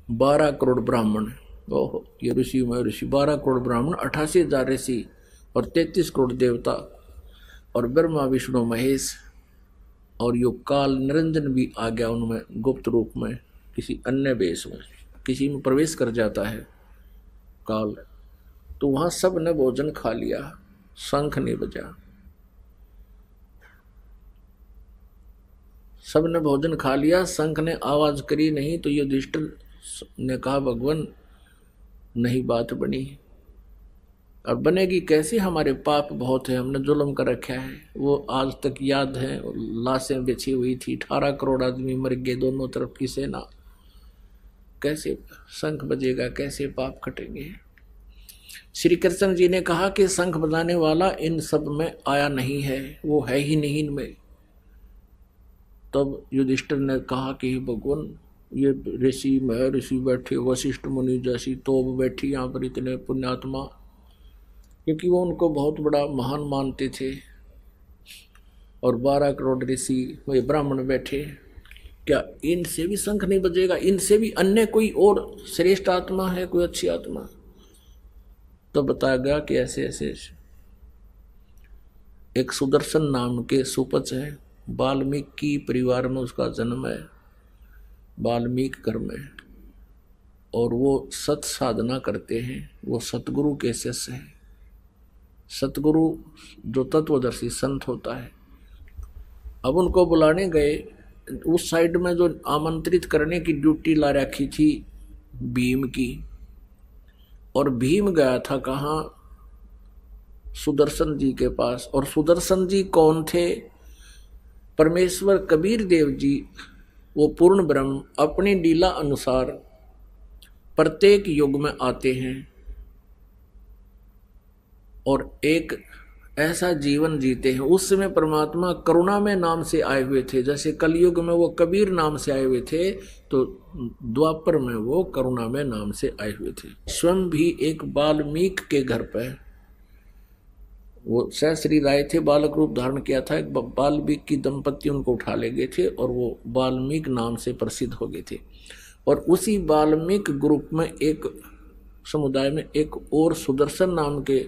12 करोड़ ब्राह्मण, ओहो ये ऋषि में ऋषि, 12 करोड़ ब्राह्मण, 88,000 ऋषि और 33 करोड़ देवता और ब्रह्मा विष्णु महेश, और यो काल निरंजन भी आ गया उनमें गुप्त रूप में, किसी अन्य वेश में, किसी में प्रवेश कर जाता है काल। तो वहां सब ने भोजन खा लिया, शंख नहीं बजा। सब ने भोजन खा लिया, शंख ने आवाज करी नहीं। तो युधिष्ठिर ने कहा भगवान नहीं बात बनी, और बनेगी कैसी, हमारे पाप बहुत है, हमने जुल्म कर रखा है। वो आज तक याद है, लाशें बिछी हुई थी, 18 करोड़ आदमी मर गए, दोनों तरफ की सेना, कैसे शंख बजेगा, कैसे पाप कटेंगे। श्री कृष्ण जी ने कहा कि शंख बजाने वाला इन सब में आया नहीं है, वो है ही नहीं इनमें। तब युधिष्ठिर ने कहा कि भगवान ये ऋषि महर्षि बैठे, वशिष्ठ मुनि जैसी तोब बैठी यहाँ पर, इतने पुण्यात्मा, क्योंकि वो उनको बहुत बड़ा महान मानते थे, और 12 करोड़ ऋषि वे ब्राह्मण बैठे, क्या इनसे भी शंख नहीं बजेगा, इनसे भी अन्य कोई और श्रेष्ठ आत्मा है, कोई अच्छी आत्मा। तो बताया गया कि ऐसे ऐसे एक सुदर्शन नाम के सुपच है, वाल्मीकि परिवार में उसका जन्म है, वाल्मीकि घर में, और वो सत साधना करते हैं, वो सतगुरु के शिष्य हैं। सतगुरु जो तत्वदर्शी संत होता है, अब उनको बुलाने गए, उस साइड में जो आमंत्रित करने की ड्यूटी ला रखी थी भीम की, और भीम गया था कहाँ, सुदर्शन जी के पास। और सुदर्शन जी कौन थे, परमेश्वर कबीर देव जी, वो पूर्ण ब्रह्म अपनी लीला अनुसार प्रत्येक युग में आते हैं और एक ऐसा जीवन जीते हैं। उस समय परमात्मा करुणा में नाम से आए हुए थे, जैसे कलयुग में वो कबीर नाम से आए हुए थे, तो द्वापर में वो करुणा में नाम से आए हुए थे। स्वयं भी एक वाल्मीकि के घर पर वो सहश्री राय थे, बालक रूप धारण किया था, एक वाल्मीकि की दंपति उनको उठा ले गए थे और वो वाल्मीकि नाम से प्रसिद्ध हो गए थे। और उसी वाल्मीकि ग्रुप में एक समुदाय में एक और सुदर्शन नाम के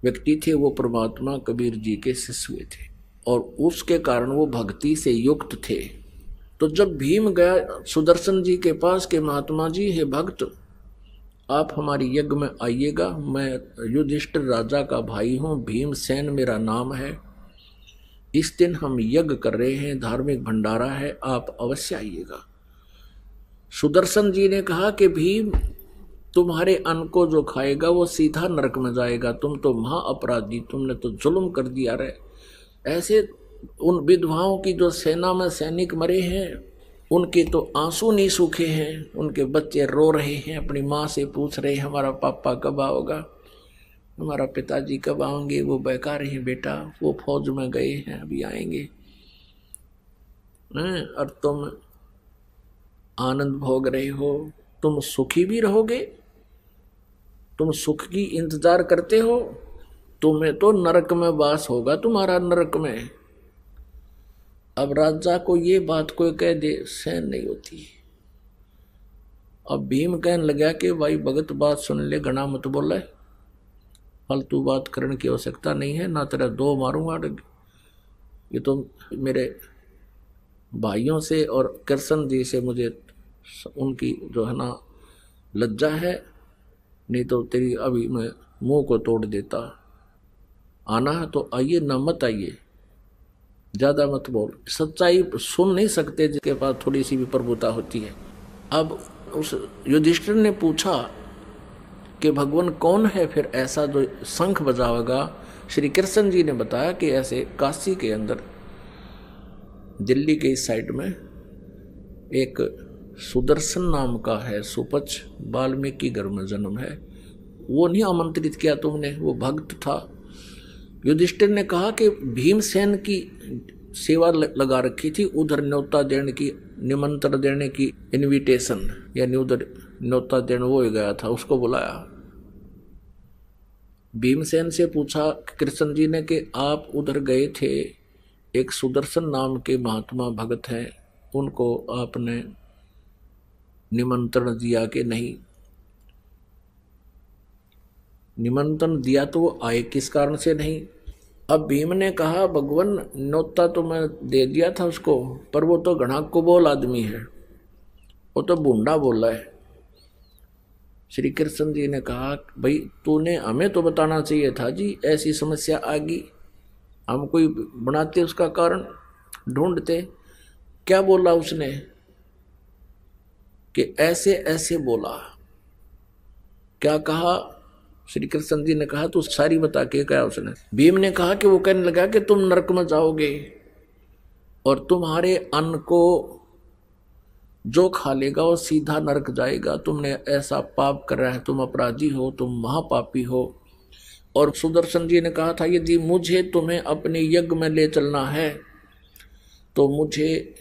व्यक्ति थे, वो परमात्मा कबीर जी के शिष्य हुए थे, और उसके कारण वो भक्ति से युक्त थे। तो जब भीम गया सुदर्शन जी के पास के महात्मा जी, हे भक्त आप हमारी यज्ञ में आइएगा, मैं युधिष्ठिर राजा का भाई हूँ, भीमसेन मेरा नाम है, इस दिन हम यज्ञ कर रहे हैं, धार्मिक भंडारा है, आप अवश्य आइएगा। सुदर्शन जी ने कहा कि भीम तुम्हारे अन्न को जो खाएगा वो सीधा नरक में जाएगा, तुम तो महा अपराधी, तुमने तो जुल्म कर दिया रे। ऐसे उन विधवाओं की जो सेना में सैनिक मरे हैं, उनके तो आंसू नहीं सूखे हैं, उनके बच्चे रो रहे हैं, अपनी माँ से पूछ रहे हैं हमारा पापा कब आओगा, हमारा पिताजी कब आएंगे। वो बहका रहे हैं बेटा वो फौज में गए हैं, अभी आएंगे। और तुम आनंद भोग रहे हो, तुम सुखी भी रहोगे, तुम सुख की इंतजार करते हो, तुम्हें तो नरक में वास होगा, तुम्हारा नरक में। अब राजा को ये बात कोई कह दे सहन नहीं होती। अब भीम कहने लगा कि भाई भगत बात सुन ले, घना मत बोले, फालतू बात करने की आवश्यकता नहीं है, ना तेरा दो मारूंगा। ये तो मेरे भाइयों से और कृष्ण जी से मुझे उनकी जो है ना लज्जा है, नहीं तो तेरी अभी मैं मुंह को तोड़ देता। आना है तो आइए, ना मत आइए, ज्यादा मत बोल। सच्चाई सुन नहीं सकते जिसके पास थोड़ी सी भी प्रभुता होती है। अब उस युधिष्ठिर ने पूछा कि भगवान कौन है फिर ऐसा जो शंख बजावेगा। श्री कृष्ण जी ने बताया कि ऐसे काशी के अंदर, दिल्ली के इस साइड में एक सुदर्शन नाम का है सुपच, वाल्मीकि घर में जन्म है। वो नहीं आमंत्रित किया तुमने, वो भक्त था। युधिष्ठिर ने कहा कि भीमसेन की सेवा लगा रखी थी, उधर न्योता देने की, निमंत्रण देने की, इनविटेशन यानी उधर न्योता देने वो ही गया था, उसको बुलाया। भीमसेन से पूछा कृष्ण जी ने कि आप उधर गए थे, एक सुदर्शन नाम के महात्मा भगत हैं, उनको आपने निमंत्रण दिया कि नहीं? निमंत्रण दिया तो वो आए किस कारण से नहीं? अब भीम ने कहा भगवान न्योता तो मैं दे दिया था उसको, पर वो तो घना कुबोल आदमी है, वो तो बूढ़ा बोला है। श्री कृष्ण जी ने कहा भाई तूने हमें तो बताना चाहिए था जी, ऐसी समस्या आ गई, हम कोई बनाते उसका कारण, ढूंढते। क्या बोला उसने कि ऐसे ऐसे बोला? क्या कहा? श्री कृष्ण जी ने कहा तो सारी बता के क्या उसने? भीम ने कहा कि वो कहने लगा कि तुम नरक में जाओगे और तुम्हारे अन्न को जो खा लेगा वो सीधा नरक जाएगा, तुमने ऐसा पाप कर रहा है, तुम अपराधी हो, तुम महापापी हो। और सुदर्शन जी ने कहा था यदि मुझे तुम्हें अपने यज्ञ में ले चलना है तो मुझे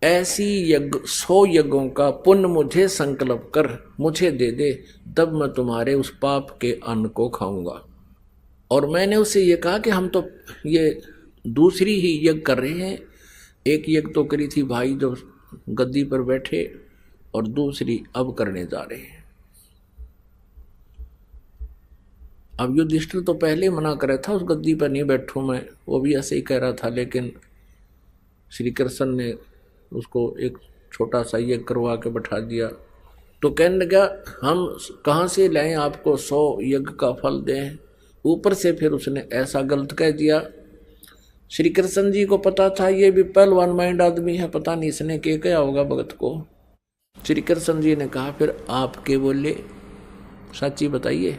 ऐसी यज्ञ 100 यज्ञों का पुण्य मुझे संकल्प कर मुझे दे दे, तब मैं तुम्हारे उस पाप के अन्न को खाऊंगा। और मैंने उससे ये कहा कि हम तो ये दूसरी ही यज्ञ कर रहे हैं, एक यज्ञ तो करी थी भाई जो गद्दी पर बैठे, और दूसरी अब करने जा रहे हैं। अब युधिष्ठिर तो पहले मना कर रहा था उस गद्दी पर नहीं बैठूं मैं, वो भी ऐसे ही कह रहा था, लेकिन श्री कृष्ण ने उसको एक छोटा सा यज्ञ करवा के बैठा दिया। तो कहने लगा हम कहाँ से लाएं आपको 100 यज्ञ का फल दें? ऊपर से फिर उसने ऐसा गलत कह दिया। श्री कृष्ण जी को पता था ये भी पहलवान माइंड आदमी है, पता नहीं इसने क्या होगा भगत को। श्री कृष्ण जी ने कहा फिर आप के बोले, सच्ची बताइए।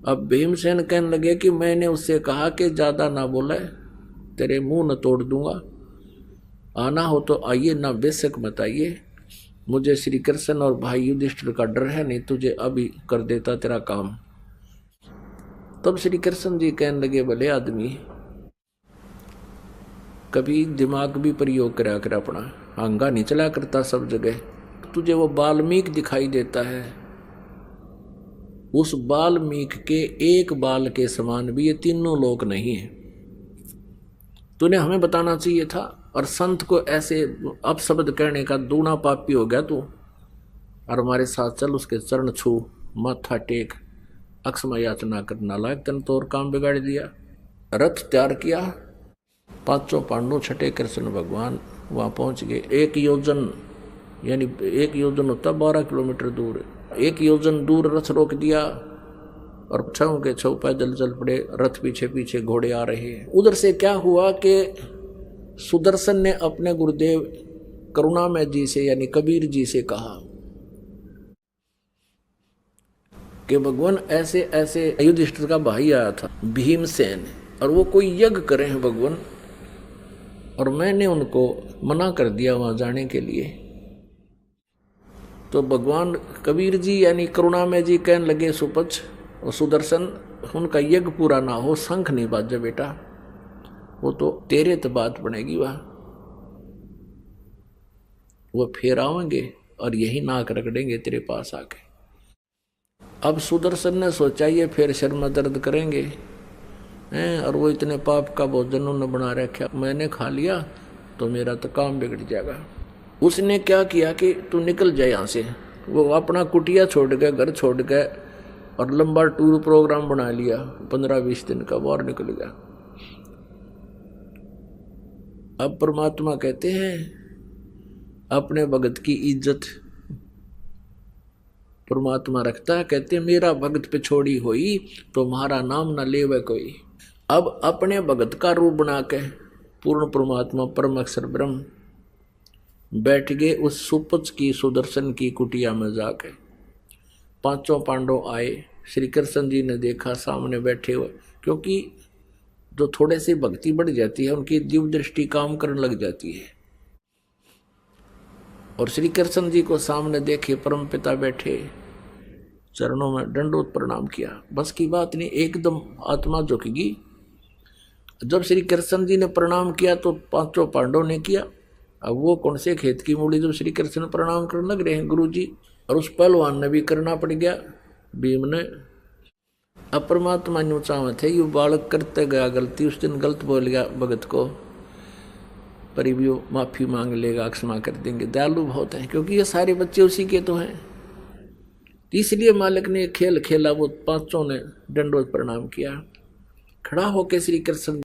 अब भीमसेन कहने लगे कि मैंने उससे कहा कि ज़्यादा ना बोले, तेरे मुंह न तोड़ दूंगा, आना हो तो आइए, ना बेशक मत आइए, मुझे श्री कृष्ण और भाई युधिष्ठिर का डर है, नहीं तुझे अभी कर देता तेरा काम। तब श्री कृष्ण जी कहने लगे भले आदमी, कभी दिमाग भी प्रयोग करा कर अपना, हंगा नहीं चला करता सब जगह। तुझे वो वाल्मीकि दिखाई देता है, उस वाल्मीकि के एक बाल के समान भी ये तीनों लोक नहीं है। तूने हमें बताना चाहिए था, और संत को ऐसे अपशब्द कहने का दूना पापी हो गया तू। और हमारे साथ चल, उसके चरण छू, माथा टेक, अक्षमा याचना करना लायक, तन तो और काम बिगाड़ दिया। रथ तैयार किया, 5 पांडु छठे कृष्ण भगवान वहां पहुंच गए। 1 योजन यानी 1 योजन होता 12 किलोमीटर दूर, 1 योजन दूर रथ रोक दिया और 6 के 6 पैदल चल पड़े, रथ पीछे पीछे घोड़े आ रहे हैं। उधर से क्या हुआ कि सुदर्शन ने अपने गुरुदेव करुणामय जी से यानी कबीर जी से कहा कि भगवान ऐसे ऐसे युधिष्ठिर का भाई आया था भीमसेन, और वो कोई यज्ञ करे हैं भगवान, और मैंने उनको मना कर दिया वहां जाने के लिए। तो भगवान कबीर जी यानी करुणामय जी कहने लगे सुपच और सुदर्शन, उनका यज्ञ पूरा ना हो शंख नहीं बाजे बेटा, वो तो तेरे तो बात बनेगी, वो फिर आवेंगे और यही नाक रगड़ेंगे तेरे पास आके। अब सुदर्शन ने सोचा ये फिर सिर में दर्द करेंगे हैं, और वो इतने पाप का भोजन उन्होंने बना रखा, मैंने खा लिया तो मेरा तो काम बिगड़ जाएगा। उसने क्या किया कि तू निकल जाए यहाँ से। वो अपना कुटिया छोड़ के, घर छोड़ के, और लंबा टूर प्रोग्राम बना लिया, 15-20 दिन का, बाहर निकल गया। अब परमात्मा कहते हैं अपने भगत की इज्जत परमात्मा रखता है, कहते हैं मेरा भगत पे छोड़ी हुई तो तुम्हारा नाम न लेवे कोई। अब अपने भगत का रूप बना के पूर्ण परमात्मा परम अक्षर ब्रह्म बैठ गए उस सुपच की सुदर्शन की कुटिया में जाके। 5 पांडव आए, श्री कृष्ण जी ने देखा सामने बैठे हुए, क्योंकि जो थोड़े से भक्ति बढ़ जाती है उनकी दिव्य दृष्टि काम करने लग जाती है। और श्री कृष्ण जी को सामने देखे, परम पिता बैठे, चरणों में दंडोत प्रणाम किया। बस की बात नहीं, एकदम आत्मा झुकेगी। जब श्री कृष्ण जी ने प्रणाम किया तो 5 पांडव ने किया। अब वो कौन से खेत की मूड़ी जो श्री कृष्ण प्रणाम करने लग रहे हैं गुरु जी, और उस पहलवान ने भी करना पड़ गया, भीम ने। अब परमात्मा न्यू चाहते थे, यू बालक करते गया गलती, उस दिन गलत बोल गया भगत को पर भी वो माफ़ी मांग लेगा, क्षमा कर देंगे, दयालु बहुत हैं, क्योंकि ये सारे बच्चे उसी के तो हैं। इसलिए मालिक ने खेल खेला, वो पांचों ने दंडोत प्रणाम किया, खड़ा होकर श्री कृष्ण